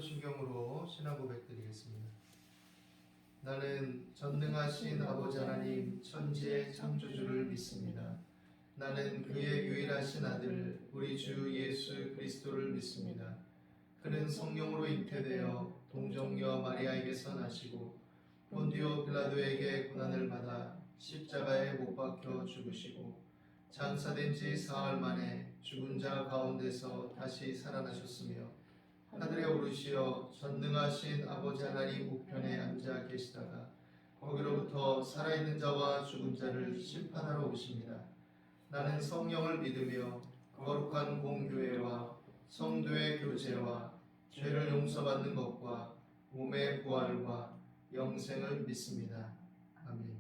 사도신경으로 신앙 고백드리겠습니다. 나는 전능하신 아버지 하나님 천지의 창조주를 믿습니다. 나는 그의 유일하신 아들 우리 주 예수 그리스도를 믿습니다. 그는 성령으로 잉태되어 동정녀 마리아에게서 나시고 본디오 빌라도에게 고난을 받아 십자가에 못 박혀 죽으시고 장사된 지 사흘 만에 죽은 자 가운데서 다시 살아나셨으며 하늘에 오르시어 전능하신 아버지 하나님 우편에 앉아 계시다가 거기로부터 살아있는 자와 죽은 자를 심판하러 오십니다. 나는 성령을 믿으며 거룩한 공교회와 성도의 교제와 죄를 용서받는 것과 몸의 부활과 영생을 믿습니다. 아멘.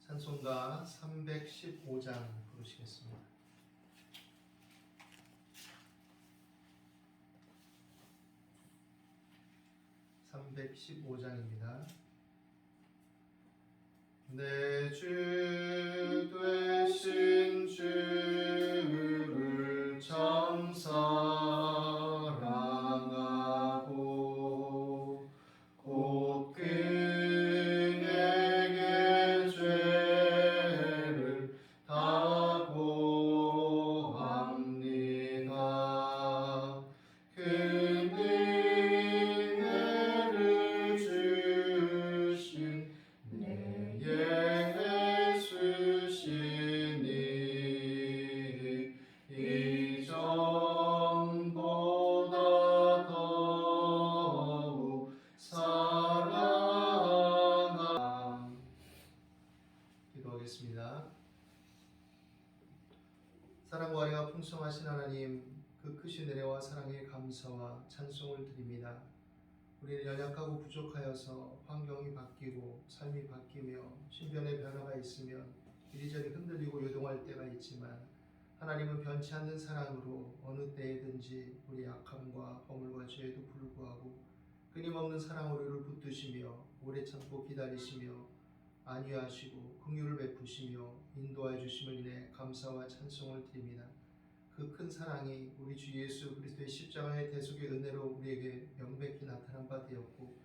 찬송가 315장 부르시겠습니다. (315장입니다) 내 주 되신 주를 참 사랑하고 곧 그에게 죄를 다 고합니다. 그 은혜를 주신 내 예수시니 이전보다 더욱 사랑하. 기도하겠습니다. 사랑과 은혜가 풍성하신 하나님, 그 크신 은혜와 사랑에 감사와 찬송을 드립니다. 우리는 연약하고 부족하여서 환경이 바뀌고 삶이 바뀌며 신변의 변화가 있으면 이리저리 흔들리고 요동할 때가 있지만 하나님은 변치 않는 사랑으로 어느 때에든지 우리 약함과 허물과 죄에도 불구하고 끊임없는 사랑으로 우리를 붙드시며 오래 참고 기다리시며 안위하시고 긍휼을 베푸시며 인도하여 주심을 인해 감사와 찬송을 드립니다. 그 큰 사랑이 우리 주 예수 그리스도의 십자가의 대속의 은혜로 우리에게 명백히 나타난 바 되었고,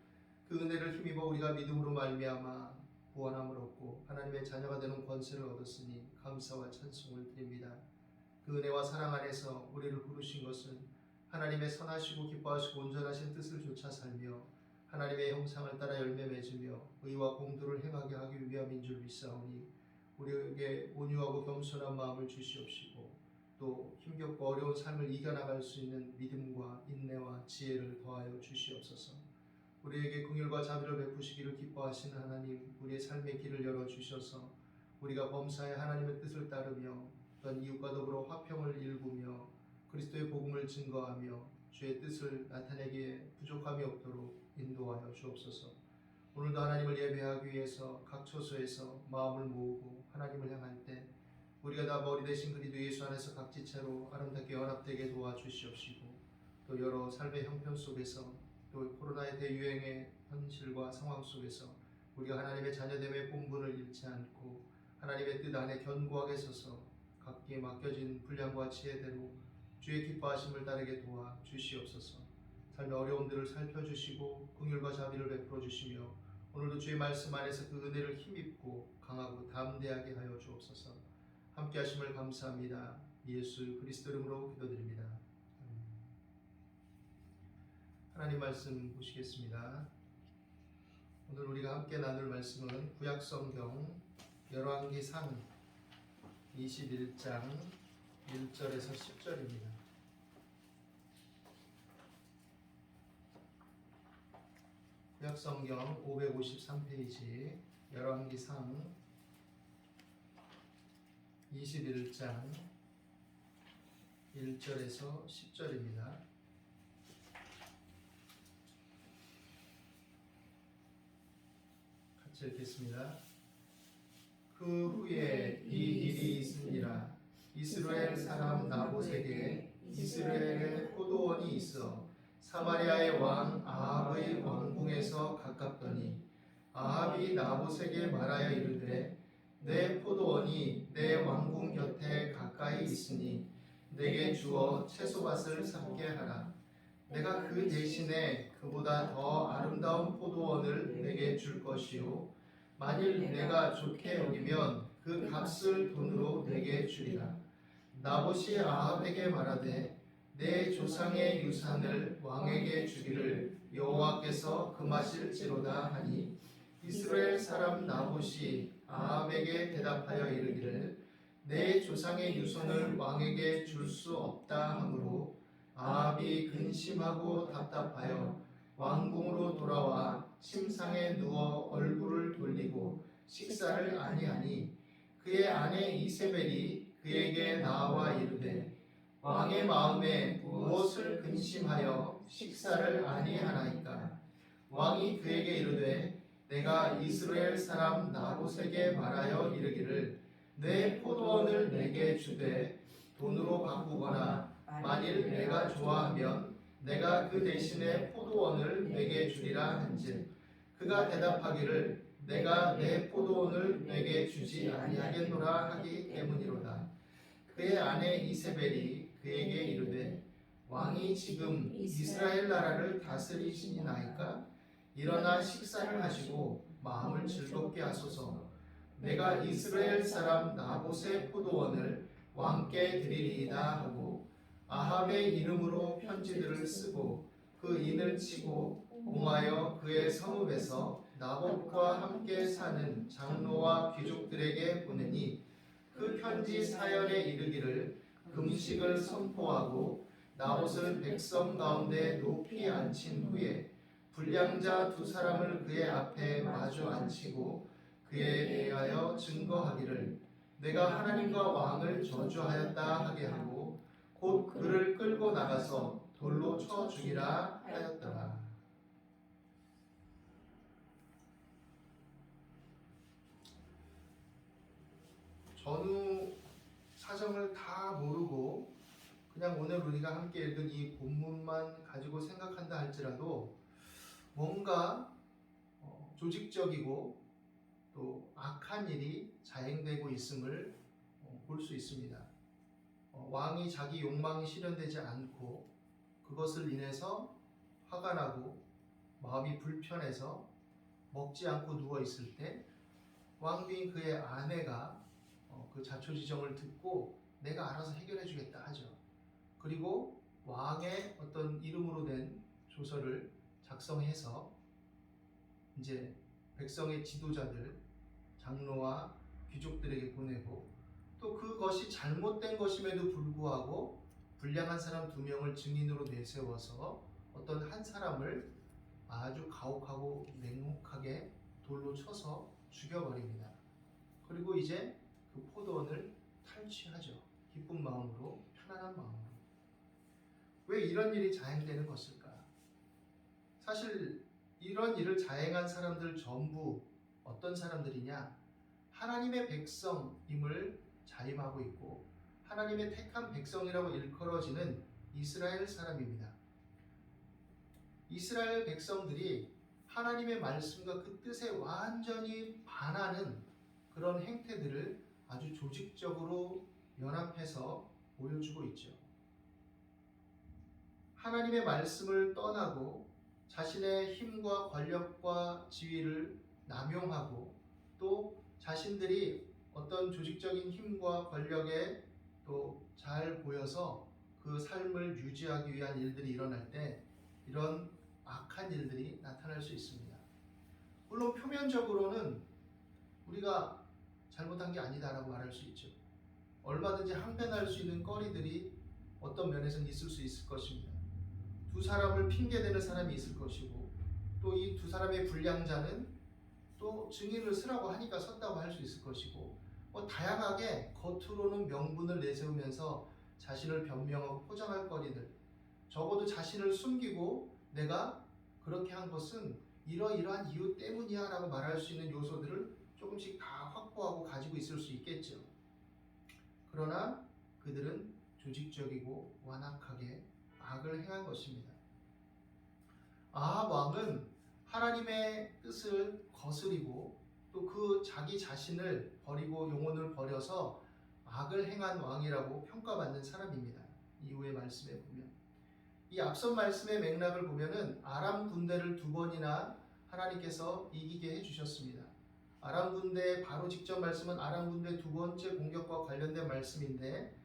그 은혜를 힘입어 우리가 믿음으로 말미암아 구원함을 얻고 하나님의 자녀가 되는 권세를 얻었으니 감사와 찬송을 드립니다. 그 은혜와 사랑 안에서 우리를 부르신 것은 하나님의 선하시고 기뻐하시고 온전하신 뜻을 좇아 살며 하나님의 형상을 따라 열매 맺으며 의와 공도를 행하게 하기 위함인 줄 믿사오니 우리에게 온유하고 겸손한 마음을 주시옵시고 또 힘겹고 어려운 삶을 이겨나갈 수 있는 믿음과 인내와 지혜를 더하여 주시옵소서. 우리에게 긍휼과 자비를 베푸시기를 기뻐하시는 하나님, 우리의 삶의 길을 열어주셔서 우리가 범사에 하나님의 뜻을 따르며 또한 이웃과 더불어 화평을 일구며 그리스도의 복음을 증거하며 주의 뜻을 나타내기에 부족함이 없도록 인도하여 주옵소서. 오늘도 하나님을 예배하기 위해서 각 처소에서 마음을 모으고 하나님을 향할 때 우리가 다 머리 대신 그리스도 예수 안에서 각지체로 아름답게 연합되게 도와주시옵시고 또 여러 삶의 형편 속에서 또 코로나의 대유행의 현실과 상황 속에서 우리가 하나님의 자녀됨의 본분을 잃지 않고 하나님의 뜻 안에 견고하게 서서 각기에 맡겨진 분량과 지혜대로 주의 기뻐하심을 따르게 도와 주시옵소서. 삶의 어려움들을 살펴주시고 긍휼과 자비를 베풀어 주시며 오늘도 주의 말씀 안에서 그 은혜를 힘입고 강하고 담대하게 하여 주옵소서. 함께 하심을 감사합니다. 예수 그리스도 이름으로 기도드립니다. 하나님 말씀 보시겠습니다. 오늘 우리가 함께 나눌 말씀은 구약성경 열왕기상 21장 1절에서 10절입니다. 구약성경 553페이지 열왕기상 21장 1절에서 10절입니다. 같이 읽겠습니다. 그 후에 이 일이 있으니라. 이스라엘 사람 나봇에게 이스라엘에 포도원이 있어 사마리아의 왕 아합의 왕궁에서 가깝더니 아합이 나봇에게 말하여 이르되 내 포도원이 내 왕궁 곁에 가까이 있으니 내게 주어 채소밭을 삼게 하라. 내가 그 대신에 그보다 더 아름다운 포도원을 내게 줄 것이요 만일 내가 좋게 여기면 그 값을 돈으로 내게 주리라. 나봇이 아합에게 말하되 내 조상의 유산을 왕에게 주기를 여호와께서 금하실지로다 하니 이스라엘 사람 나봇이 아합에게 대답하여 이르기를 내 조상의 유산을 왕에게 줄 수 없다 하므로 아합이 근심하고 답답하여 왕궁으로 돌아와 침상에 누워 얼굴을 돌리고 식사를 아니하니 그의 아내 이세벨이 그에게 나와 이르되 왕의 마음에 무엇을 근심하여 식사를 아니하나이까. 왕이 그에게 이르되 내가 이스라엘 사람 나봇에게 말하여 이르기를 내 포도원을 내게 주되 돈으로 바꾸거나 만일 내가 좋아하면 내가 그 대신에 포도원을 내게 주리라 한즉 그가 대답하기를 내가 내 포도원을 내게 주지 아니하겠노라 하기 때문이로다. 그의 아내 이세벨이 그에게 이르되 왕이 지금 이스라엘 나라를 다스리시나이까. 일어나 식사를 하시고 마음을 즐겁게 하소서. 내가 이스라엘 사람 나봇의 포도원을 왕께 드리리이다 하고 아합의 이름으로 편지들을 쓰고 그 인을 치고 공하여 그의 성읍에서 나봇과 함께 사는 장로와 귀족들에게 보내니 그 편지 사연에 이르기를 금식을 선포하고 나봇을 백성 가운데 높이 앉힌 후에 불량자 두 사람을 그의 앞에 마주 앉히고 그에 대하여 증거하기를 내가 하나님과 왕을 저주하였다 하게 하고 곧 그를 끌고 나가서 돌로 쳐 죽이라 하였더라. 전후 사정을 다 모르고 그냥 오늘 우리가 함께 읽은 이 본문만 가지고 생각한다 할지라도 뭔가 조직적이고 또 악한 일이 자행되고 있음을 볼 수 있습니다. 왕이 자기 욕망이 실현되지 않고 그것을 인해서 화가 나고 마음이 불편해서 먹지 않고 누워 있을 때 왕비인 그의 아내가 그 자초지정을 듣고 내가 알아서 해결해 주겠다 하죠. 그리고 왕의 어떤 이름으로 된 조서를 작성해서 이제 백성의 지도자들, 장로와 귀족들에게 보내고 또 그것이 잘못된 것임에도 불구하고 불량한 사람 2명을 증인으로 내세워서 어떤 한 사람을 아주 가혹하고 냉혹하게 돌로 쳐서 죽여버립니다. 그리고 이제 그 포도원을 탈취하죠. 기쁜 마음으로, 편안한 마음으로. 왜 이런 일이 자행되는 것일까? 사실 이런 일을 자행한 사람들 전부 어떤 사람들이냐? 하나님의 백성임을 자임하고 있고 하나님의 택한 백성이라고 일컬어지는 이스라엘 사람입니다. 이스라엘 백성들이 하나님의 말씀과 그 뜻에 완전히 반하는 그런 행태들을 아주 조직적으로 연합해서 보여주고 있죠. 하나님의 말씀을 떠나고 자신의 힘과 권력과 지위를 남용하고 또 자신들이 어떤 조직적인 힘과 권력에 또 잘 보여서 그 삶을 유지하기 위한 일들이 일어날 때 이런 악한 일들이 나타날 수 있습니다. 물론 표면적으로는 우리가 잘못한 게 아니다라고 말할 수 있죠. 얼마든지 항변할 수 있는 거리들이 어떤 면에서는 있을 수 있을 것입니다. 두 사람을 핑계대는 사람이 있을 것이고 또 이 두 사람의 불량자는 또 증인을 쓰라고 하니까 섰다고 할 수 있을 것이고 다양하게 겉으로는 명분을 내세우면서 자신을 변명하고 포장할 거리들, 적어도 자신을 숨기고 내가 그렇게 한 것은 이러이러한 이유 때문이야 라고 말할 수 있는 요소들을 조금씩 다 확보하고 가지고 있을 수 있겠죠. 그러나 그들은 조직적이고 완악하게 악을 행한 것입니다. 아합 왕은 하나님의 뜻을 거스리고 또 그 자기 자신을 버리고 영혼을 버려서 악을 행한 왕이라고 평가받는 사람입니다. 이후의 말씀에 보면 이 앞선 말씀의 맥락을 보면은 아람 군대를 2번이나 하나님께서 이기게 해주셨습니다. 아람 군대의 바로 직전 말씀은 아람 군대 2번째 공격과 관련된 말씀인데,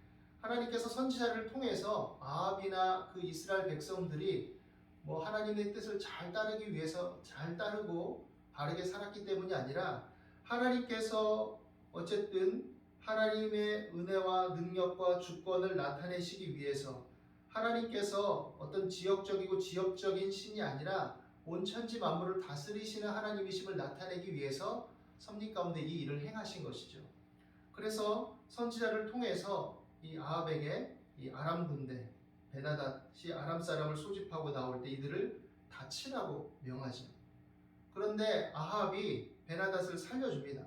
하나님께서 선지자를 통해서 아합이나 그 이스라엘 백성들이 뭐 하나님의 뜻을 잘 따르기 위해서 잘 따르고 바르게 살았기 때문이 아니라, 하나님께서 어쨌든 하나님의 은혜와 능력과 주권을 나타내시기 위해서, 하나님께서 어떤 지역적이고 지역적인 신이 아니라 온 천지 만물을 다스리시는 하나님이심을 나타내기 위해서 섭리 가운데 이 일을 행하신 것이죠. 그래서 선지자를 통해서 이 아합에게 이 아람 군대 베나닷이 아람 사람을 소집하고 나올 때 이들을 다 치라고 명하죠. 그런데 아합이 베나닷을 살려줍니다.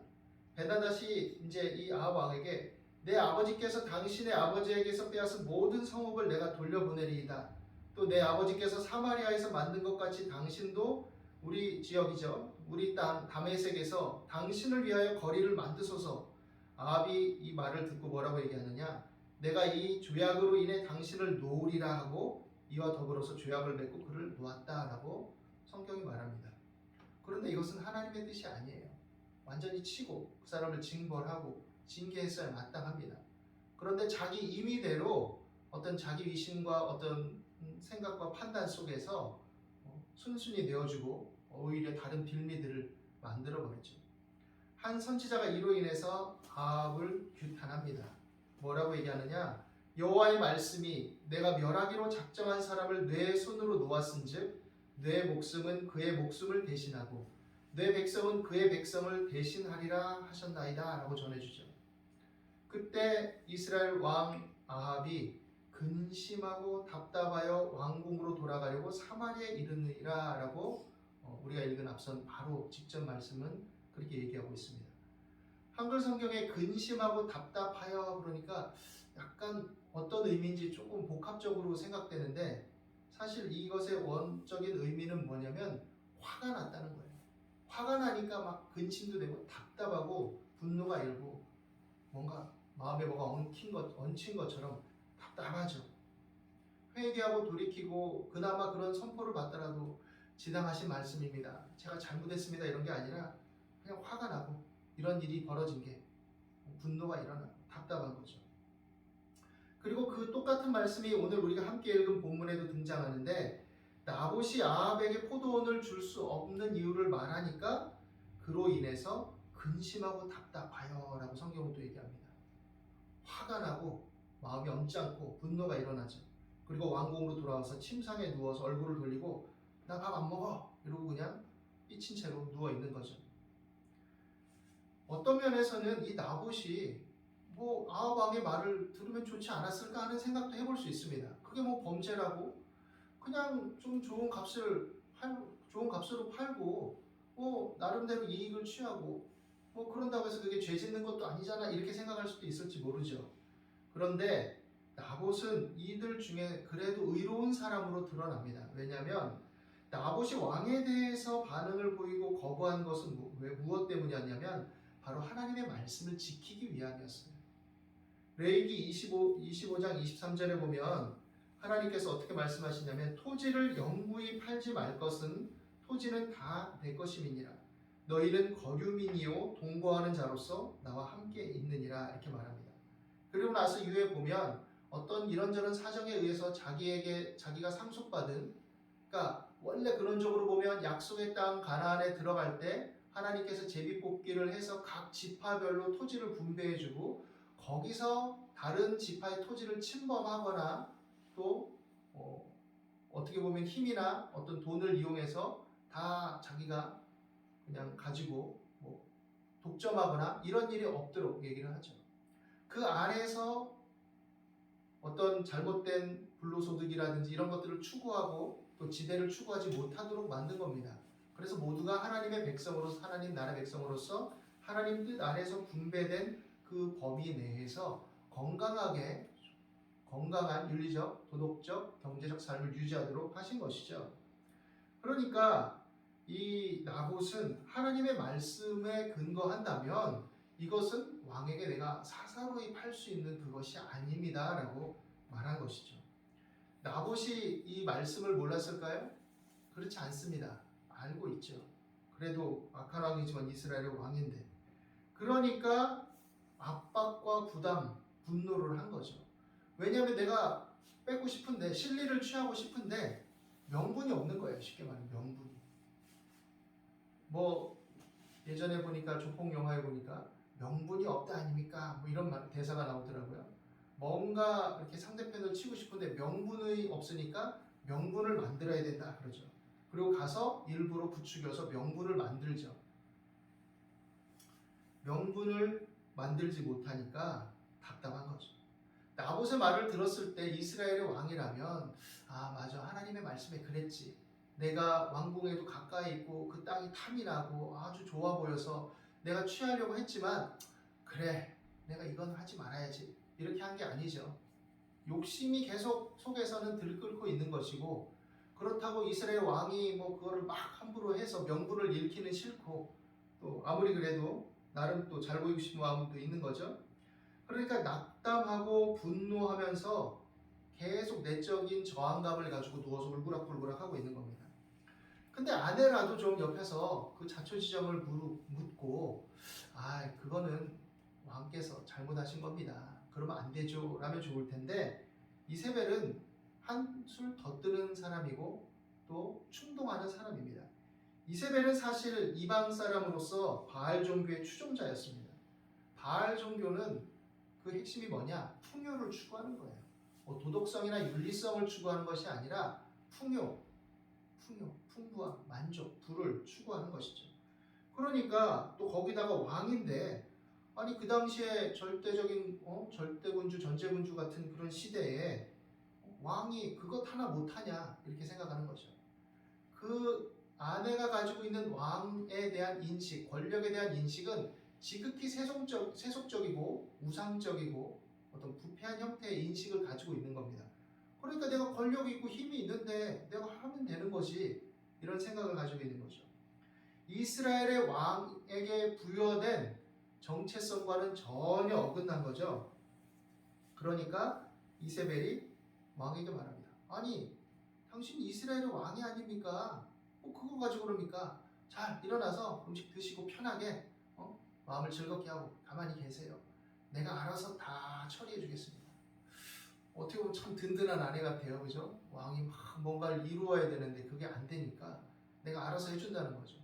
베나닷이 이제 이 아합 왕에게 내 아버지께서 당신의 아버지에게서 빼앗은 모든 성읍을 내가 돌려보내리이다. 또 내 아버지께서 사마리아에서 만든 것 같이 당신도 우리 지역이죠. 우리 땅 다메섹에서 당신을 위하여 거리를 만드소서. 아합이 이 말을 듣고 뭐라고 얘기하느냐? 내가 이 조약으로 인해 당신을 놓으리라 하고 이와 더불어서 조약을 맺고 그를 놓았다라고 성경이 말합니다. 그런데 이것은 하나님의 뜻이 아니에요. 완전히 치고 그 사람을 징벌하고 징계했어야 마땅합니다. 그런데 자기 임의대로 어떤 자기 위신과 어떤 생각과 판단 속에서 순순히 내어주고 오히려 다른 빌미들을 만들어버렸죠. 한 선지자가 이로 인해서 아합을 규탄합니다. 뭐라고 얘기하느냐? 여호와의 말씀이 내가 멸하기로 작정한 사람을 내 손으로 놓았은즉 내 목숨은 그의 목숨을 대신하고 내 백성은 그의 백성을 대신하리라 하셨나이다 라고 전해주죠. 그때 이스라엘 왕 아합이 근심하고 답답하여 왕궁으로 돌아가려고 사마리아에 이르느니라 라고 우리가 읽은 앞선 바로 직전 말씀은 그렇게 얘기하고 있습니다. 한글 성경에 근심하고 답답하여 그러니까 약간 어떤 의미인지 조금 복합적으로 생각되는데, 사실 이것의 원적인 의미는 뭐냐면 화가 났다는 거예요. 화가 나니까 막 근심도 되고 답답하고 분노가 일고 뭔가 마음에 뭐가 얹힌 것처럼 답답하죠. 회개하고 돌이키고 그나마 그런 선포를 받더라도 지당하신 말씀입니다, 제가 잘못했습니다 이런 게 아니라 그냥 화가 나고 이런 일이 벌어진 게 분노가 일어나고 답답한 거죠. 그리고 그 똑같은 말씀이 오늘 우리가 함께 읽은 본문에도 등장하는데, 나봇이 아합에게 포도원을 줄 수 없는 이유를 말하니까 그로 인해서 근심하고 답답하여 라고 성경은 또 얘기합니다. 화가 나고 마음이 엄짱고 분노가 일어나죠. 그리고 왕궁으로 돌아와서 침상에 누워서 얼굴을 돌리고 나 밥 안 먹어 이러고 그냥 삐친 채로 누워있는 거죠. 어떤 면에서는 이 나봇이 뭐 아합 왕의 말을 들으면 좋지 않았을까 하는 생각도 해볼 수 있습니다. 그게 뭐 범죄라고 그냥 좀 좋은 값으로 팔고 뭐 나름대로 이익을 취하고 뭐 그런다고 해서 그게 죄 짓는 것도 아니잖아 이렇게 생각할 수도 있을지 모르죠. 그런데 나봇은 이들 중에 그래도 의로운 사람으로 드러납니다. 왜냐하면 나봇이 왕에 대해서 반응을 보이고 거부한 것은 무엇 때문이었냐면 바로 하나님의 말씀을 지키기 위함이었어요. 레위기 25장 23절에 보면 하나님께서 어떻게 말씀하시냐면 토지를 영구히 팔지 말 것은 토지는 다 내 것임이니라. 너희는 거류민이요 동거하는 자로서 나와 함께 있느니라 이렇게 말합니다. 그리고 나서 이후에 보면 어떤 이런저런 사정에 의해서 자기가 상속받은, 그러니까 원래 그런적으로 보면 약속의 땅 가나안에 들어갈 때 하나님께서 제비뽑기를 해서 각 지파별로 토지를 분배해주고 거기서 다른 지파의 토지를 침범하거나 또 어떻게 보면 힘이나 어떤 돈을 이용해서 다 자기가 그냥 가지고 뭐 독점하거나 이런 일이 없도록 얘기를 하죠. 그 안에서 어떤 잘못된 불로소득이라든지 이런 것들을 추구하고 또 지대를 추구하지 못하도록 만든 겁니다. 그래서 모두가 하나님의 백성으로서, 하나님 나라 백성으로서 하나님 뜻 안에서 분배된 그 범위 내에서 건강한 윤리적, 도덕적, 경제적 삶을 유지하도록 하신 것이죠. 그러니까 이 나봇은 하나님의 말씀에 근거한다면 이것은 왕에게 내가 사사로이 팔 수 있는 그것이 아닙니다 라고 말한 것이죠. 나봇이 이 말씀을 몰랐을까요? 그렇지 않습니다. 알고 있죠. 그래도 악한 왕이지만 이스라엘의 왕인데, 그러니까 압박과 부담, 분노를 한 거죠. 왜냐하면 내가 뺏고 싶은데, 실리를 취하고 싶은데 명분이 없는 거예요. 쉽게 말하면 명분이. 뭐 예전에 보니까 조폭 영화에 보니까 명분이 없다 아닙니까? 뭐 이런 대사가 나오더라고요. 뭔가 이렇게 상대편을 치고 싶은데 명분이 없으니까 명분을 만들어야 된다 그러죠. 그리고 가서 일부러 부추겨서 명분을 만들죠. 명분을 만들지 못하니까 답답한 거죠. 나봇의 말을 들었을 때 이스라엘의 왕이라면, 아 맞아, 하나님의 말씀에 그랬지. 내가 왕궁에도 가까이 있고 그 땅이 탐이 나고 아주 좋아 보여서 내가 취하려고 했지만, 그래 내가 이건 하지 말아야지, 이렇게 한 게 아니죠. 욕심이 계속 속에서는 들끓고 있는 것이고, 그렇다고 이스라엘 왕이 뭐 그거를 막 함부로 해서 명분을 잃기는 싫고, 또 아무리 그래도 나름 또 잘 보이고 싶은 마음도 있는 거죠. 그러니까 낙담하고 분노하면서 계속 내적인 저항감을 가지고 누워서 울그락불그락 하고 있는 겁니다. 근데 아내라도 좀 옆에서 그 자초지종을 묻고, 아 그거는 왕께서 잘못하신 겁니다, 그러면 안 되죠 라면 좋을 텐데, 이세벨은 한술 더 뜨는 사람이고 또 충동하는 사람입니다. 이세벨은 사실 이방 사람으로서 바알 종교의 추종자였습니다. 바알 종교는 그 핵심이 뭐냐? 풍요를 추구하는 거예요. 뭐 도덕성이나 윤리성을 추구하는 것이 아니라 풍요, 풍부함, 만족, 부를 추구하는 것이죠. 그러니까 또 거기다가 왕인데, 아니 그 당시에 절대적인 절대군주, 전제군주 같은 그런 시대에 왕이 그것 하나 못하냐 이렇게 생각하는 거죠. 그 아내가 가지고 있는 왕에 대한 인식, 권력에 대한 인식은 지극히 세속적이고 우상적이고 어떤 부패한 형태의 인식을 가지고 있는 겁니다. 그러니까 내가 권력이 있고 힘이 있는데 내가 하면 되는 거지, 이런 생각을 가지고 있는 거죠. 이스라엘의 왕에게 부여된 정체성과는 전혀 어긋난 거죠. 그러니까 이세벨이 왕에게 말합니다. 아니 당신 이스라엘의 왕이 아닙니까? 뭐 그거 가지고 그럽니까? 자 일어나서 음식 드시고 편하게 마음을 즐겁게 하고 가만히 계세요. 내가 알아서 다 처리해 주겠습니다. 어떻게 보면 참 든든한 아내 같아요. 그죠? 왕이 막 뭔가를 이루어야 되는데 그게 안 되니까 내가 알아서 해준다는 거죠.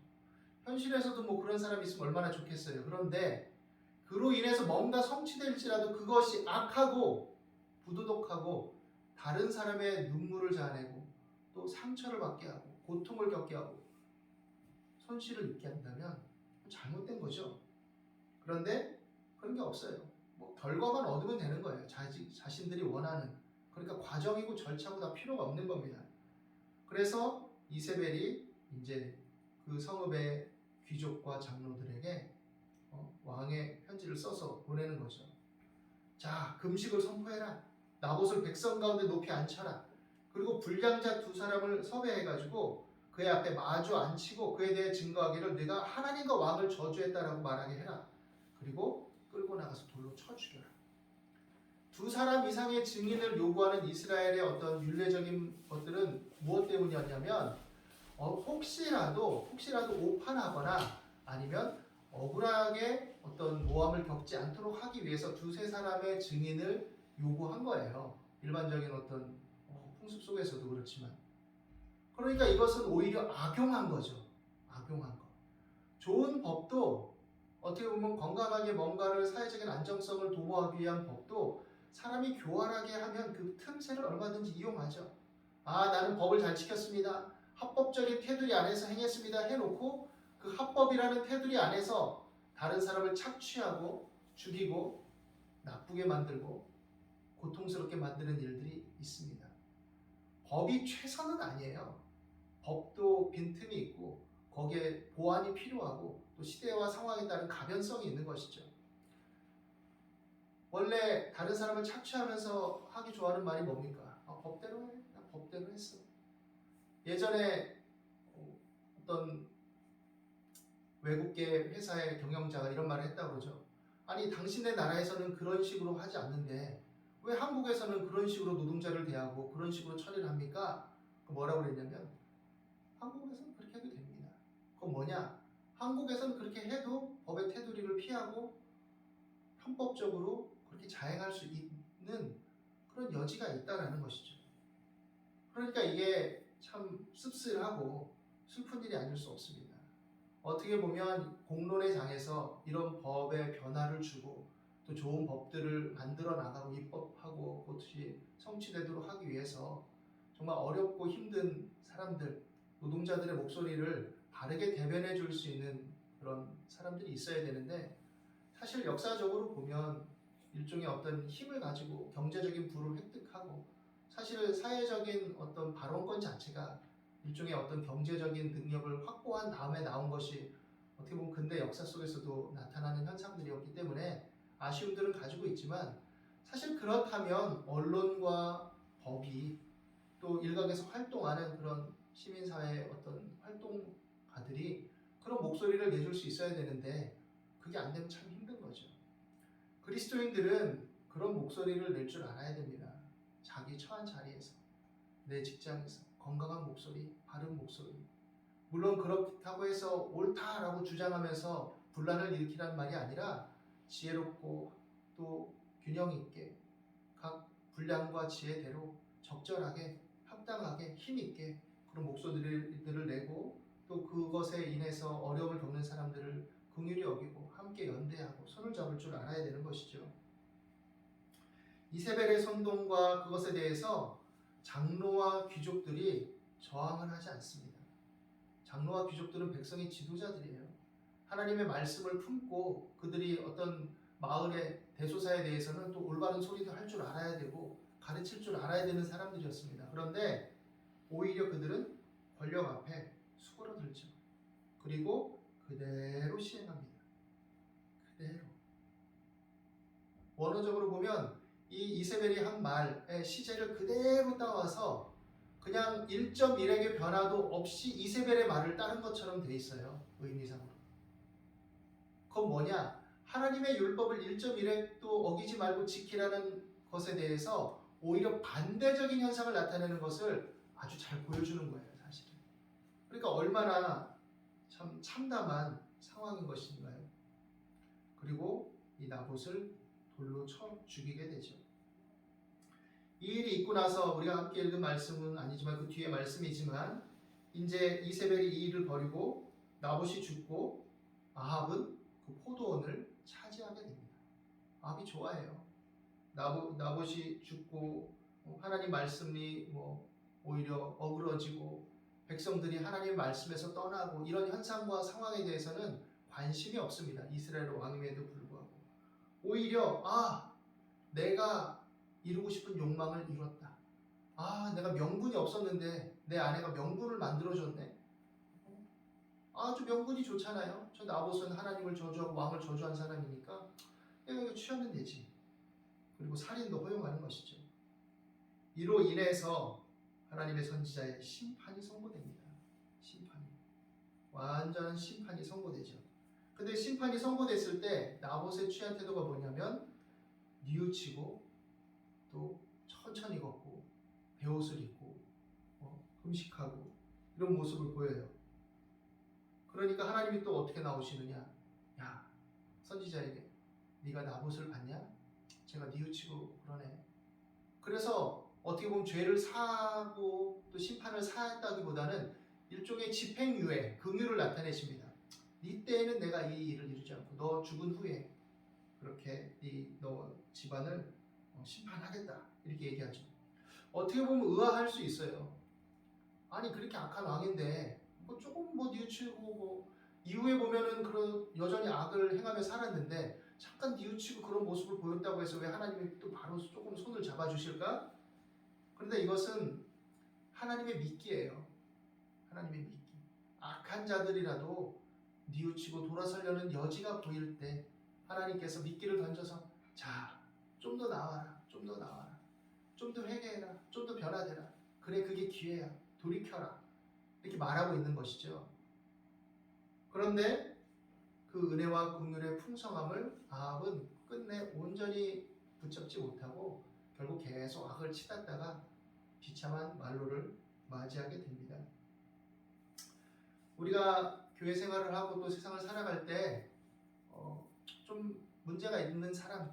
현실에서도 뭐 그런 사람이 있으면 얼마나 좋겠어요. 그런데 그로 인해서 뭔가 성취될지라도 그것이 악하고 부도덕하고 다른 사람의 눈물을 자아내고 또 상처를 받게 하고 고통을 겪게 하고 손실을 입게 한다면 잘못된 거죠. 그런데 그런 게 없어요. 뭐 결과만 얻으면 되는 거예요. 자신들이 원하는. 그러니까 과정이고 절차고 다 필요가 없는 겁니다. 그래서 이세벨이 이제 그 성읍의 귀족과 장로들에게 왕의 편지를 써서 보내는 거죠. 자, 금식을 선포해라. 나봇을 백성 가운데 높이 앉혀라. 그리고 불량자 두 사람을 섭외해가지고 그의 앞에 마주 앉히고 그에 대해 증거하기를 네가 하나님과 왕을 저주했다라고 말하게 해라. 그리고 끌고 나가서 돌로 쳐 죽여라. 두 사람 이상의 증인을 요구하는 이스라엘의 어떤 윤례적인 것들은 무엇 때문이었냐면, 혹시라도 오판하거나 아니면 억울하게 어떤 모함을 겪지 않도록 하기 위해서 두세 사람의 증인을 요구한 거예요. 일반적인 어떤 풍습 속에서도 그렇지만. 그러니까 이것은 오히려 악용한 거죠. 악용한 거. 좋은 법도 어떻게 보면 건강하게 뭔가를 사회적인 안정성을 도모하기 위한 법도 사람이 교활하게 하면 그 틈새를 얼마든지 이용하죠. 아 나는 법을 잘 지켰습니다. 합법적인 테두리 안에서 행했습니다 해놓고 그 합법이라는 테두리 안에서 다른 사람을 착취하고 죽이고 나쁘게 만들고 고통스럽게 만드는 일들이 있습니다. 법이 최선은 아니에요. 법도 빈틈이 있고 거기에 보완이 필요하고 또 시대와 상황에 따른 가변성이 있는 것이죠. 원래 다른 사람을 착취하면서 하기 좋아하는 말이 뭡니까? 법대로 해. 나 법대로 했어. 예전에 어떤 외국계 회사의 경영자가 이런 말을 했다고 그러죠. 아니 당신의 나라에서는 그런 식으로 하지 않는데 왜 한국에서는 그런 식으로 노동자를 대하고 그런 식으로 처리를 합니까? 뭐라고 그랬냐면 한국에서는 그렇게 해도 됩니다. 그건 뭐냐? 한국에서는 그렇게 해도 법의 테두리를 피하고 편법적으로 그렇게 자행할 수 있는 그런 여지가 있다라는 것이죠. 그러니까 이게 참 씁쓸하고 슬픈 일이 아닐 수 없습니다. 어떻게 보면 공론의 장에서 이런 법의 변화를 주고 또 좋은 법들을 만들어 나가고 입법하고 그것이 성취되도록 하기 위해서 정말 어렵고 힘든 사람들, 노동자들의 목소리를 바르게 대변해 줄 수 있는 그런 사람들이 있어야 되는데 사실 역사적으로 보면 일종의 어떤 힘을 가지고 경제적인 부를 획득하고 사실 사회적인 어떤 발언권 자체가 일종의 어떤 경제적인 능력을 확보한 다음에 나온 것이 어떻게 보면 근대 역사 속에서도 나타나는 현상들이었기 때문에 아쉬움들은 가지고 있지만 사실 그렇다면 언론과 법이 또 일각에서 활동하는 그런 시민사회의 어떤 활동가들이 그런 목소리를 내줄 수 있어야 되는데 그게 안 되면 참 힘든 거죠. 그리스도인들은 그런 목소리를 낼 줄 알아야 됩니다. 자기 처한 자리에서, 내 직장에서 건강한 목소리, 바른 목소리. 물론 그렇다고 해서 옳다라고 주장하면서 분란을 일으키라는 말이 아니라 지혜롭고 또 균형 있게 각 분량과 지혜대로 적절하게 합당하게 힘 있게 그런 목소리들을 내고 또 그것에 인해서 어려움을 겪는 사람들을 긍휼히 여기고 함께 연대하고 손을 잡을 줄 알아야 되는 것이죠. 이세벨의 선동과 그것에 대해서 장로와 귀족들이 저항을 하지 않습니다. 장로와 귀족들은 백성의 지도자들이에요. 하나님의 말씀을 품고 그들이 어떤 마을의 대소사에 대해서는 또 올바른 소리도 할 줄 알아야 되고 가르칠 줄 알아야 되는 사람들이었습니다. 그런데 오히려 그들은 권력 앞에 수그러들죠. 그리고 그대로 시행합니다. 그대로. 원어적으로 보면 이 이세벨이 한 말의 시제를 그대로 따와서 그냥 1.1핵의 변화도 없이 이세벨의 말을 따른 것처럼 돼 있어요. 의미상으로. 그건 뭐냐? 하나님의 율법을 1.1핵도 어기지 말고 지키라는 것에 대해서 오히려 반대적인 현상을 나타내는 것을 아주 잘 보여주는 거예요, 사실은. 그러니까 얼마나 참 참담한 상황인 것인가요? 그리고 이 나봇을 돌로 쳐 죽이게 되죠. 이 일이 있고 나서 우리가 함께 읽은 말씀은 아니지만 그 뒤에 말씀이지만 이제 이세벨이 이 일을 벌이고 나봇이 죽고 아합은 그 포도원을 차지하게 됩니다. 아합이 좋아해요. 나봇이 죽고 하나님 말씀이 오히려 어그러지고 백성들이 하나님 말씀에서 떠나고 이런 현상과 상황에 대해서는 관심이 없습니다. 이스라엘 왕임에도 불구하고 오히려 내가 이루고 싶은 욕망을 이뤘다. 내가 명분이 없었는데 내 아내가 명분을 만들어줬네. 아주 명분이 좋잖아요. 저 나봇은 하나님을 저주하고 왕을 저주한 사람이니까 내가 이거 취하면 되지. 그리고 살인도 허용하는 것이죠. 이로 인해서 하나님의 선지자의 심판이 선고됩니다. 심판이. 완전한 심판이 선고되죠. 근데 심판이 선고됐을 때 나봇의 취한 태도가 뭐냐면 뉘우치고 또 천천히 걷고 베옷을 입고 금식하고 이런 모습을 보여요. 그러니까 하나님이 또 어떻게 나오시느냐? 야, 선지자에게 네가 나봇을 봤냐? 제가 뉘우치고 그러네. 그래서 어떻게 보면 죄를 사하고 또 심판을 사했다기보다는 일종의 집행유예, 긍휼을 나타내십니다. 네 때에는 내가 이 일을 이루지 않고 너 죽은 후에 그렇게 너 집안을 심판하겠다 이렇게 얘기하죠. 어떻게 보면 의아할 수 있어요. 아니 그렇게 악한 왕인데 조금 뉘우치고 이후에 보면은 그런 여전히 악을 행하며 살았는데 잠깐 뉘우치고 그런 모습을 보였다고 해서 왜 하나님이 또 바로 조금 손을 잡아주실까? 그런데 이것은 하나님의 미끼예요. 하나님의 미끼. 악한 자들이라도 뉘우치고 돌아서려는 여지가 보일 때 하나님께서 미끼를 던져서 자, 좀 더 나와라. 좀 더 나와라. 좀 더 회개해라. 좀 더 변화되라. 그래 그게 기회야. 돌이켜라. 이렇게 말하고 있는 것이죠. 그런데 그 은혜와 긍휼의 풍성함을 아합은 끝내 온전히 붙잡지 못하고 결국 계속 악을 치닫다가 비참한 말로를 맞이하게 됩니다. 우리가 교회 생활을 하고 또 세상을 살아갈 때 좀 문제가 있는 사람,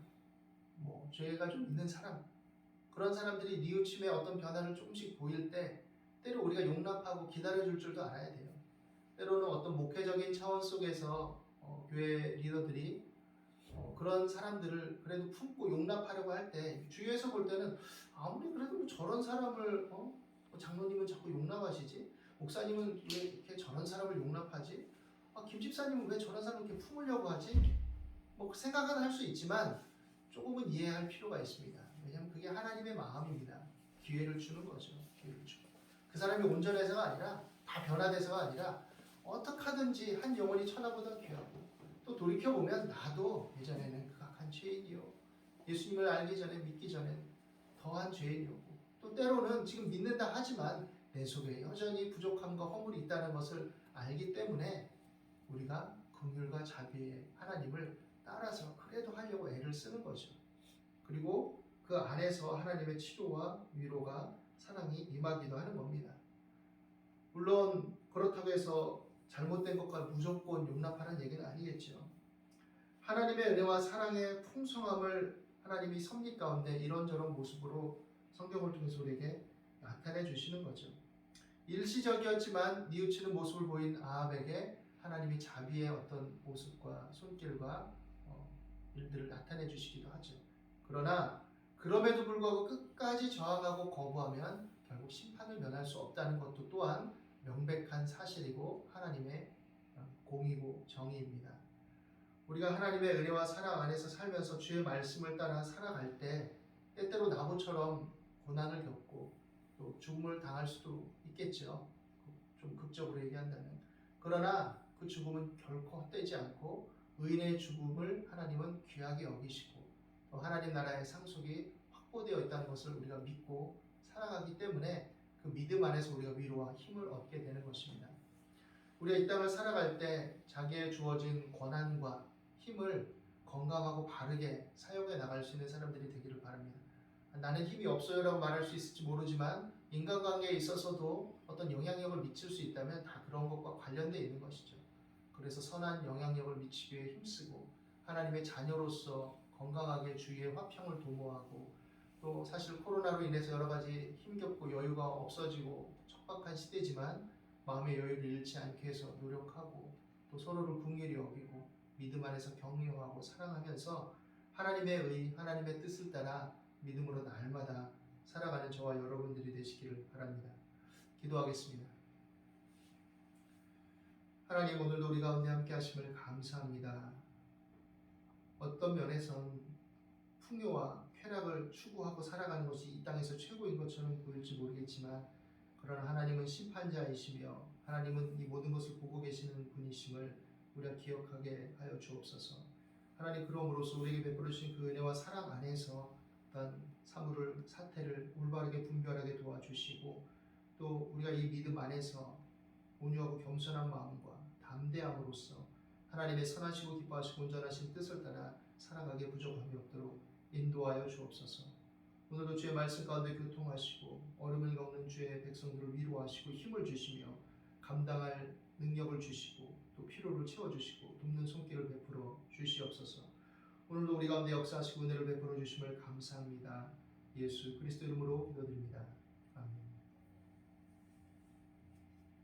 죄가 좀 있는 사람, 그런 사람들이 뉘우침의 어떤 변화를 조금씩 보일 때 때로 우리가 용납하고 기다려줄 줄도 알아야 돼요. 때로는 어떤 목회적인 차원 속에서 교회 리더들이 그런 사람들을 그래도 품고 용납하려고 할 때 주위에서 볼 때는 아무리 그래도 저런 사람을 장로님은 자꾸 용납하시지? 목사님은 왜 이렇게 저런 사람을 용납하지? 김 집사님은 왜 저런 사람을 이렇게 품으려고 하지? 생각은 할 수 있지만 조금은 이해할 필요가 있습니다. 왜냐하면 그게 하나님의 마음입니다. 기회를 주는 거죠. 기회를 주고. 그 사람이 온전해서가 아니라 다 변화돼서가 아니라 어떻게 하든지 한 영혼이 천하보다 귀하고 또 돌이켜보면 나도 예전에는 극악한 죄인이요. 예수님을 알기 전에 믿기 전에 더한 죄인이었고 또 때로는 지금 믿는다 하지만 내 속에 여전히 부족함과 허물이 있다는 것을 알기 때문에 우리가 긍휼과 자비의 하나님을 따라서 그래도 하려고 애를 쓰는 거죠. 그리고 그 안에서 하나님의 치료와 위로가 사랑이 임하기도 하는 겁니다. 물론 그렇다고 해서 잘못된 것과 무조건 용납하는 얘기는 아니겠죠. 하나님의 은혜와 사랑의 풍성함을 하나님이 섭리 가운데 이런저런 모습으로 성경을 통해서 우리에게 나타내 주시는 거죠. 일시적이었지만 뉘우치는 모습을 보인 아합에게 하나님이 자비의 어떤 모습과 손길과 일들을 나타내 주시기도 하죠. 그러나 그럼에도 불구하고 끝까지 저항하고 거부하면 결국 심판을 면할 수 없다는 것도 또한 명백한 사실이고 하나님의 공의고 정의입니다. 우리가 하나님의 은혜와 사랑 안에서 살면서 주의 말씀을 따라 살아갈 때 때때로 나무처럼 고난을 겪고 또 죽음을 당할 수도 있겠죠. 좀 극적으로 얘기한다면. 그러나 그 죽음은 결코 헛되지 않고 의인의 죽음을 하나님은 귀하게 여기시고 또 하나님 나라의 상속이 확보되어 있다는 것을 우리가 믿고 살아가기 때문에 그 믿음 안에서 우리가 위로와 힘을 얻게 되는 것입니다. 우리가 이 땅을 살아갈 때 자기의 주어진 권한과 힘을 건강하고 바르게 사용해 나갈 수 있는 사람들이 되기를 바랍니다. 나는 힘이 없어요라고 말할 수 있을지 모르지만 인간관계에 있어서도 어떤 영향력을 미칠 수 있다면 다 그런 것과 관련되어 있는 것이죠. 그래서 선한 영향력을 미치기 위해 힘쓰고 하나님의 자녀로서 건강하게 주위의 화평을 도모하고 또 사실 코로나로 인해서 여러 가지 힘겹고 여유가 없어지고 척박한 시대지만 마음의 여유를 잃지 않기 위해서 노력하고 또 서로를 긍휼히 여기고 믿음 안에서 격려하고 사랑하면서 하나님의 의, 하나님의 뜻을 따라 믿음으로 날마다 살아가는 저와 여러분들이 되시기를 바랍니다. 기도하겠습니다. 하나님, 오늘도 우리 가운데 함께 하심을 감사합니다. 어떤 면에선 풍요와 쾌락을 추구하고 살아가는 것이 이 땅에서 최고인 것처럼 보일지 모르겠지만 그러나 하나님은 심판자이시며 하나님은 이 모든 것을 보고 계시는 분이심을 우리가 기억하게 하여 주옵소서. 하나님, 그러므로서 우리에게 베풀어 주신 그 은혜와 사랑 안에서 어떤 사태를 올바르게 분별하게 도와주시고 또 우리가 이 믿음 안에서 온유하고 겸손한 마음과 담대함으로써 하나님의 선하시고 기뻐하시고 온전하신 뜻을 따라 살아가기에 부족함이 없도록 인도하여 주옵소서. 오늘도 주의 말씀 가운데 교통하시고 어려움을 겪는 주의 백성들을 위로하시고 힘을 주시며 감당할 능력을 주시고 또 필요를 채워주시고 돕는 손길을 베풀어 주시옵소서. 오늘도 우리 가운데 역사하시고 은혜를 베풀어 주심을 감사합니다. 예수 그리스도 이름으로 기도드립니다.